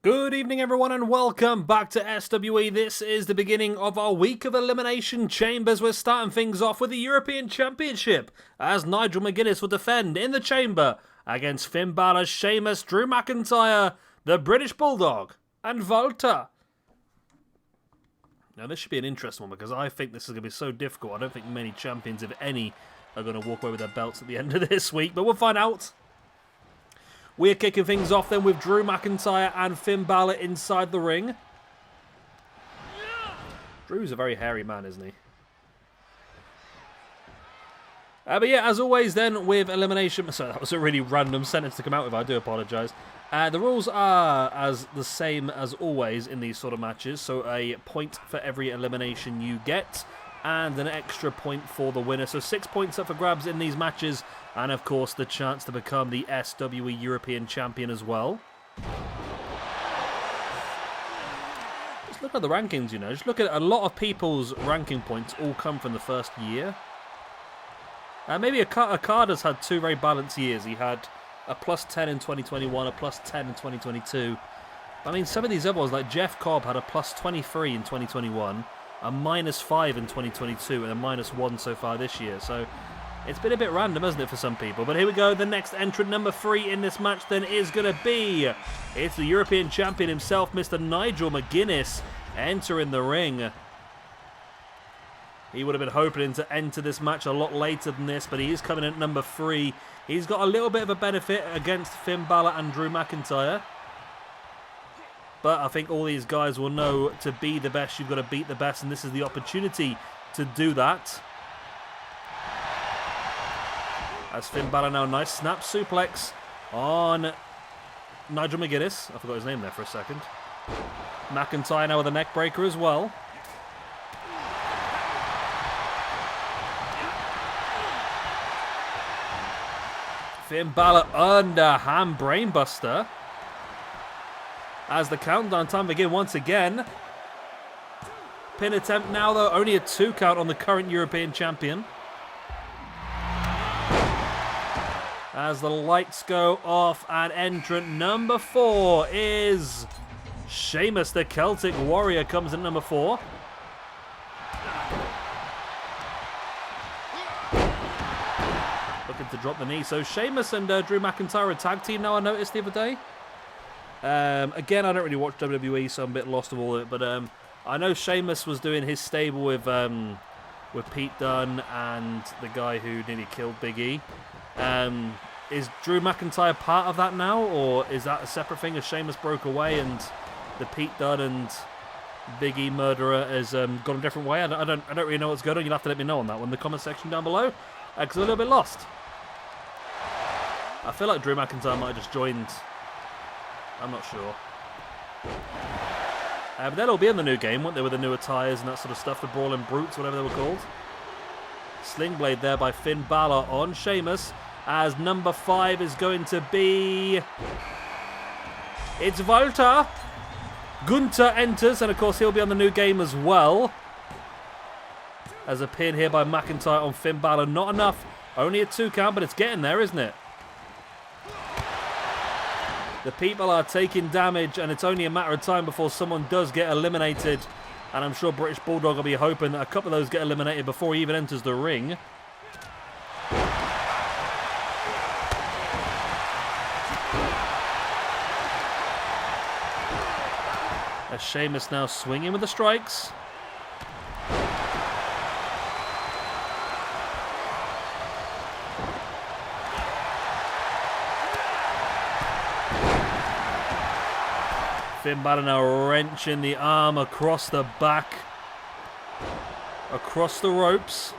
Good evening everyone and welcome back to SWE. This is the beginning of our week of Elimination Chambers. We're starting things off with the European Championship as Nigel McGuinness will defend in the chamber against Finn Balor, Sheamus, Drew McIntyre, the British Bulldog and Walter. Now this should be an interesting one because I think this is going to be so difficult. I don't think many champions, if any, are going to walk away with their belts at the end of this week, but we'll find out. We're kicking things off then with Drew McIntyre and Finn Balor inside the ring. Drew's a very hairy man, isn't he? But yeah, as always then with Elimination... Sorry, that was a really random sentence to come out with, I do apologise. The rules are as the same as always in these sort of matches. So a point for every elimination you get and an extra point for the winner. So 6 points up for grabs in these matches. And of course the chance to become the SWE European Champion as well. Just look at the rankings, you know. Just look at a lot of people's ranking points all come from the first year. Maybe Okada's had two very balanced years. He had a plus 10 in 2021, a plus 10 in 2022. I mean, some of these other ones, like Jeff Cobb had a plus 23 in 2021, a minus 5 in 2022, and a minus 1 so far this year. So it's been a bit random, hasn't it, for some people? But here we go. The next entrant, number 3 in this match, then is going to be... It's the European Champion himself, Mr. Nigel McGuinness, entering the ring. He would have been hoping to enter this match a lot later than this, but he is coming in at number 3. He's got a little bit of a benefit against Finn Balor and Drew McIntyre. But I think all these guys will know to be the best, you've got to beat the best, and this is the opportunity to do that. As Finn Balor now, nice snap suplex on Nigel McGuinness. I forgot his name there for a second. McIntyre now with a neck breaker as well. Finn Balor underhand brainbuster. As the countdown time begins once again. Pin attempt now though, only a 2 count on the current European Champion. As the lights go off and entrant number 4 is Sheamus, the Celtic Warrior, comes in number 4. Looking to drop the knee. So Sheamus and Drew McIntyre are a tag team now, I noticed the other day. Again, I don't really watch WWE, so I'm a bit lost of all of it. But I know Sheamus was doing his stable with Pete Dunne and the guy who nearly killed Big E. Is Drew McIntyre part of that now, or is that a separate thing as Sheamus broke away and the Pete Dunne and Big E murderer has gone a different way? I don't really know what's going on. You'll have to let me know on that one in the comment section down below, because I'm a little bit lost. I feel like Drew McIntyre might have just joined. I'm not sure. But they'll all be in the new game, won't they, with the new attires and that sort of stuff, the Brawling Brutes, whatever they were called. Sling Blade there by Finn Balor on Sheamus, as number 5 is going to be... It's Walter. Gunther enters, and of course he'll be on the new game as well. As a pin here by McIntyre on Finn Balor. Not enough. Only a 2 count, but it's getting there, isn't it? The people are taking damage, and it's only a matter of time before someone does get eliminated. And I'm sure British Bulldog will be hoping that a couple of those get eliminated before he even enters the ring. As Sheamus now swinging with the strikes. Finn Balor now wrenching the arm across the back, across the ropes.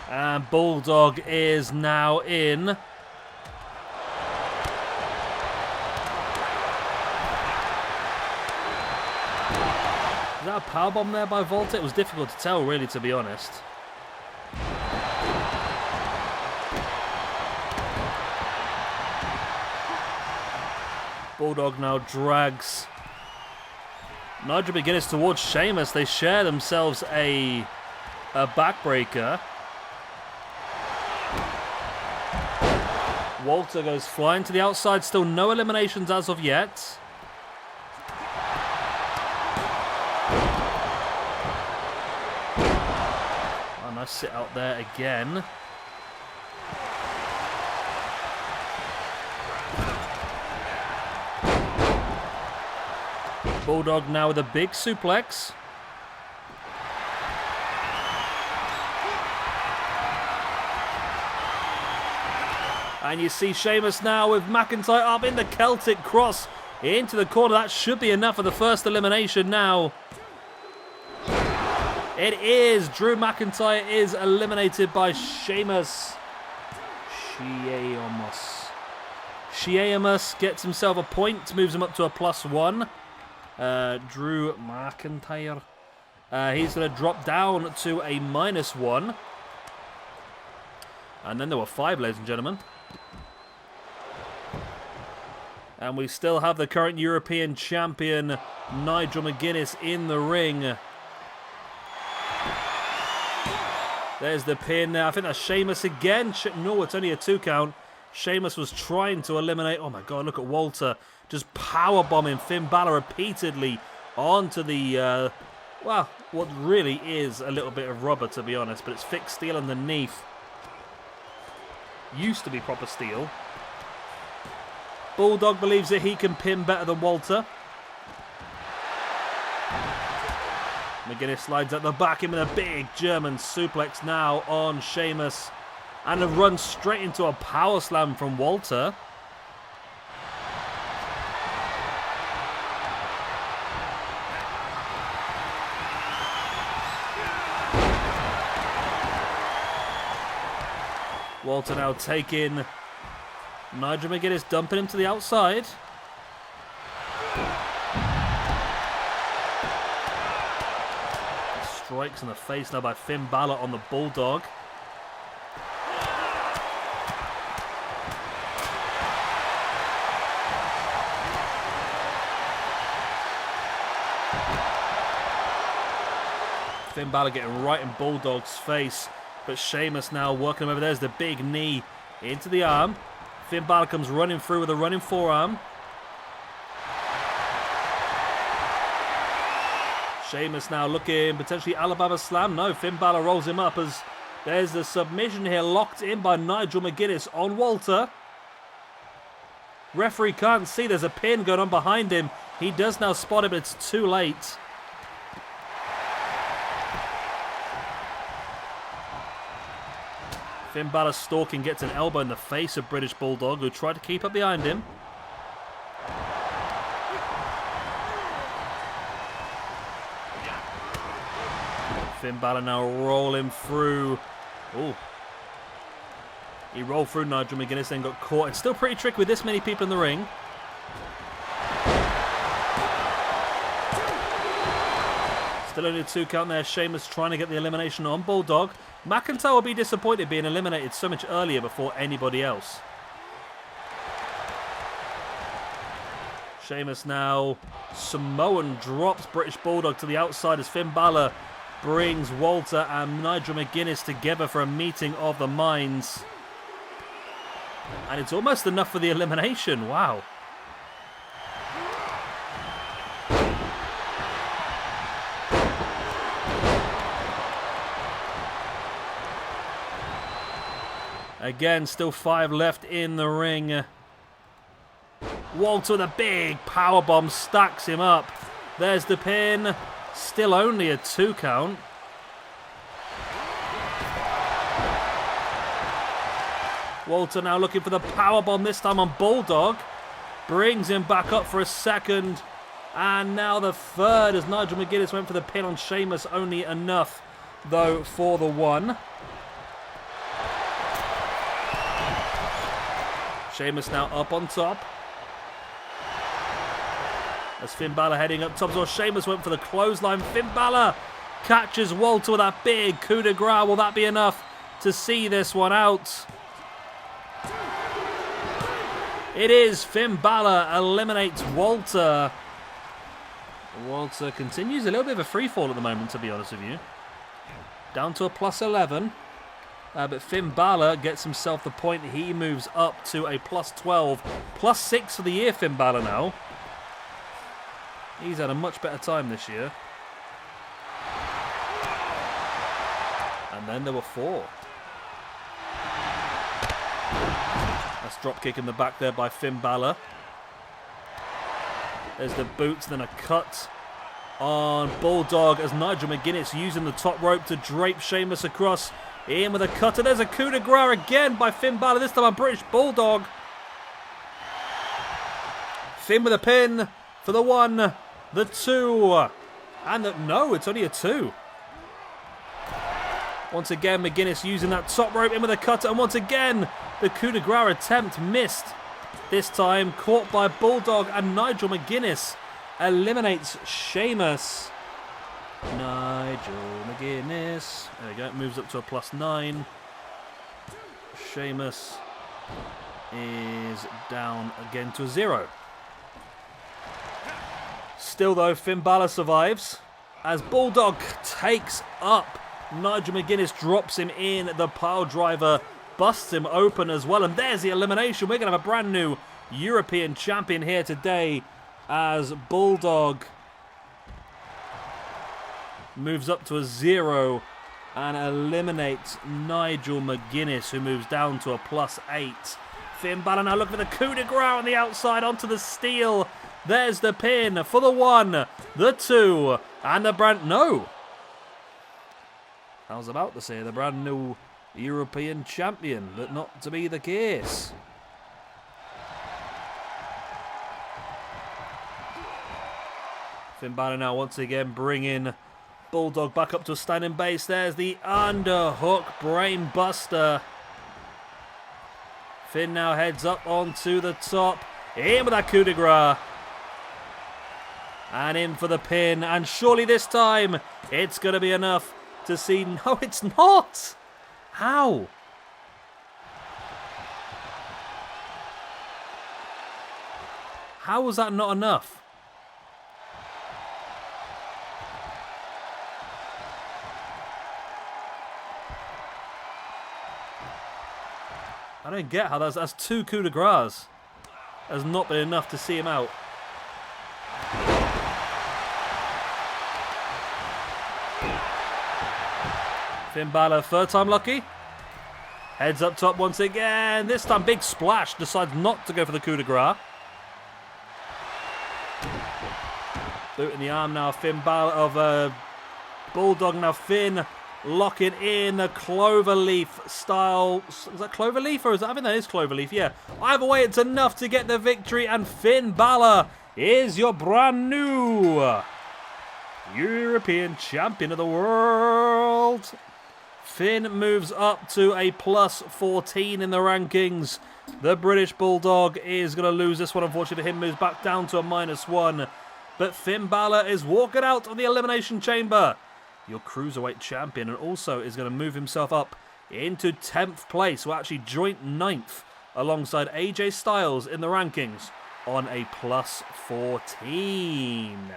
And Bulldog is now in. Is that a powerbomb there by Volta? It was difficult to tell, really, to be honest. Bulldog now drags Nigel McGuinness towards Sheamus. They share themselves a backbreaker. Walter goes flying to the outside. Still no eliminations as of yet. Oh, nice sit out there again. Bulldog now with a big suplex. And you see Sheamus now with McIntyre up in the Celtic cross into the corner. That should be enough for the first elimination now. It is. Drew McIntyre is eliminated by Sheamus. Sheamus gets himself a point, moves him up to a +1. Drew McIntyre. He's going to drop down to a -1. And then there were 5, ladies and gentlemen. And we still have the current European champion, Nigel McGuinness, in the ring. There's the pin now. I think that's Sheamus again. No, it's only a 2 count. Sheamus was trying to eliminate... Oh my God, look at Walter. Just powerbombing Finn Balor repeatedly onto the... well, what really is a little bit of rubber, to be honest. But it's fixed steel underneath. Used to be proper steel. Bulldog believes that he can pin better than Walter. McGuinness slides at the back in with a big German suplex now on Sheamus. And a run straight into a power slam from Walter. Walter now taking Nigel McGuinness, dumping him to the outside. Strikes in the face now by Finn Balor on the Bulldog. Finn Balor getting right in Bulldog's face, but Sheamus now working him over. There's the big knee into the arm. Finn Balor comes running through with a running forearm. Sheamus now looking potentially Alabama slam. No, Finn Balor rolls him up as there's the submission here locked in by Nigel McGuinness on Walter. Referee can't see. There's a pin going on behind him. He does now spot it, but it's too late. Finn Balor stalking, gets an elbow in the face of British Bulldog, who tried to keep up behind him. Finn Balor now rolling through. Ooh. He rolled through Nigel McGuinness, then got caught. It's still pretty tricky with this many people in the ring. Still only a 2 count there. Sheamus trying to get the elimination on Bulldog. McIntyre will be disappointed being eliminated so much earlier before anybody else. Sheamus now Samoan drops British Bulldog to the outside as Finn Balor brings Walter and Nigel McGuinness together for a meeting of the minds. And it's almost enough for the elimination. Wow. Again, still 5 left in the ring. Walter with a big powerbomb stacks him up. There's the pin. Still only a 2 count. Walter now looking for the powerbomb, this time on Bulldog. Brings him back up for a second. And now the third as Nigel McGuinness went for the pin on Sheamus. Only enough, though, for the 1. Sheamus now up on top. As Finn Balor heading up top. So Sheamus went for the clothesline. Finn Balor catches Walter with that big coup de grace. Will that be enough to see this one out? It is. Finn Balor eliminates Walter. Walter continues a little bit of a free fall at the moment, to be honest with you. Down to a +11. But Finn Balor gets himself the point. He moves up to a +12. +6 for the year, Finn Balor now. He's had a much better time this year. And then there were 4. That's dropkick in the back there by Finn Balor. There's the boots, then a cut on Bulldog as Nigel McGuinness using the top rope to drape Sheamus across. In with a cutter. There's a coup de grace again by Finn Balor, this time a British Bulldog. Finn with a pin for the 1, the 2, and the... No, it's only a 2. Once again, McGuinness using that top rope in with a cutter, and once again, the coup de grace attempt missed. This time, caught by Bulldog, and Nigel McGuinness eliminates Sheamus. Nigel McGuinness. There we go. Moves up to a +9. Sheamus is down again to a 0. Still, though, Finn Balor survives as Bulldog takes up Nigel McGuinness, drops him in. The pile driver busts him open as well. And there's the elimination. We're going to have a brand new European champion here today as Bulldog moves up to a 0 and eliminates Nigel McGuinness, who moves down to a +8. Finn Balor now looking for the coup de grace on the outside onto the steel. There's the pin for the 1, the 2, and the brand... No! I was about to say the brand new European champion, but not to be the case. Finn Balor now once again bringing Bulldog back up to a standing base. There's the underhook brain buster. Finn now heads up onto the top. In with that coup de grace. And in for the pin. And surely this time it's going to be enough to see... No, it's not! How? How was that not enough? I don't get how that's 2 coup de grace. Has not been enough to see him out. Finn Balor, 3rd time lucky. Heads up top once again. This time, big splash. Decides not to go for the coup de grace. Boot in the arm now. Finn Balor of Bulldog now. Finn locking in the cloverleaf style. Is that cloverleaf or is that? I think that is cloverleaf. Yeah. Either way, it's enough to get the victory, and Finn Balor is your brand new European champion of the world. Finn moves up to a +14 in the rankings. The British Bulldog is going to lose this one, unfortunately for him. Moves back down to a -1. But Finn Balor is walking out of the Elimination Chamber, your Cruiserweight champion, and also is going to move himself up into 10th place. Well, actually joint 9th alongside AJ Styles in the rankings on a +14.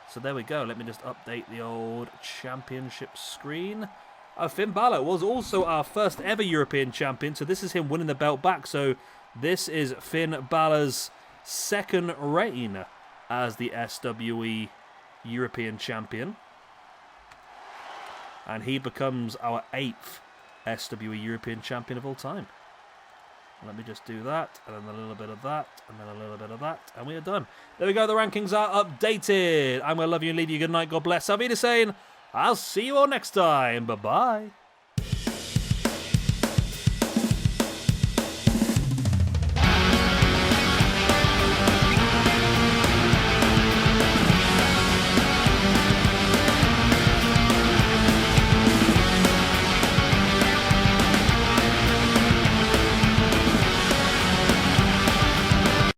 So there we go. Let me just update the old championship screen. Finn Balor was also our first ever European champion, so this is him winning the belt back. So this is Finn Balor's 2nd reign as the SWE European champion. And he becomes our 8th SWE European champion of all time. Let me just do that, and then a little bit of that, and then a little bit of that, and we are done. There we go, the rankings are updated. I'm going to love you and leave you good night. God bless. I'll be the same. I'll see you all next time. Bye-bye.